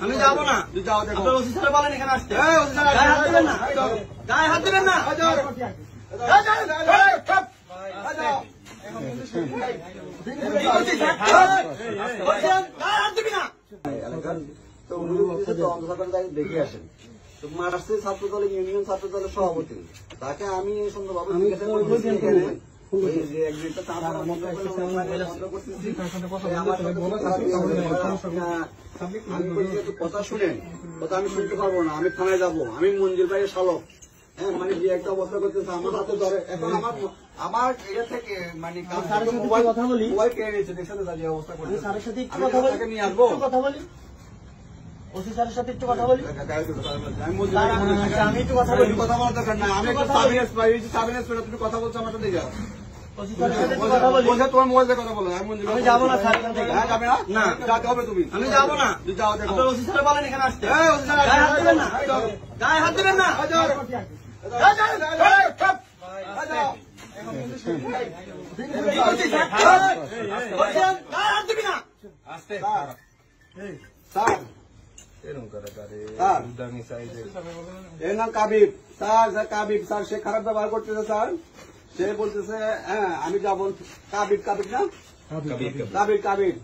আমি যাবো না। আপনার ওসি স্যার বলেন এখানে আসতে। গায়ে হাত দিবেন না, গায়ে হাত দিবেন না। দেখে আসেন তো মার্চে ছাত্র দলের ইউনিয়ন ছাত্র দলের সভাপতি তাকে আমি সুন্দরভাবে কথা শুনেন, কথা আমি শুনতে পারবো না। আমি থানায় যাবো, আমি মঞ্জুর ভাইয়ের শালক। হ্যাঁ, মানে যে একটা অবস্থা করতেছে আমার হাতে ধরে। এখন আমার এটা থেকে মানে কথা বলি, মোবাইল কেড়ে নিয়েছে, দেখছেন যে অবস্থা করছে। স্যারের সাথে একটু কথা বলি, নিয়ে আসবো, কথা বলি। ওসি স্যারের সাথে একটু কথা বলি। আমি একটু কথা বলি। কথা বলার দরকার নাই, আমি একটু সাবিনেস পাই, সাবিনেস পেলে তুমি কথা বলছো আমার সাথে। ওসি স্যারের সাথে একটু কথা বলি। তোমার মোবাইল দিয়ে কথা বলো। আমি যাবো না স্যার এখান থেকে। যাবে না, যাতে হবে তুমি। আমি যাবো না। আপনার ওসি স্যার বলেন এখানে আসতে। গায়ে হাত দিবেন না, গায়ে হাত দিবেন না। এর নাম কাবিব স্যার। কাবিব স্যার, সে খারাপ ব্যবহার করতেছে স্যার। সে বলতেছে হ্যাঁ আমি যাবো। কাবিব, কাবিব না, কাবিব, কাবিব।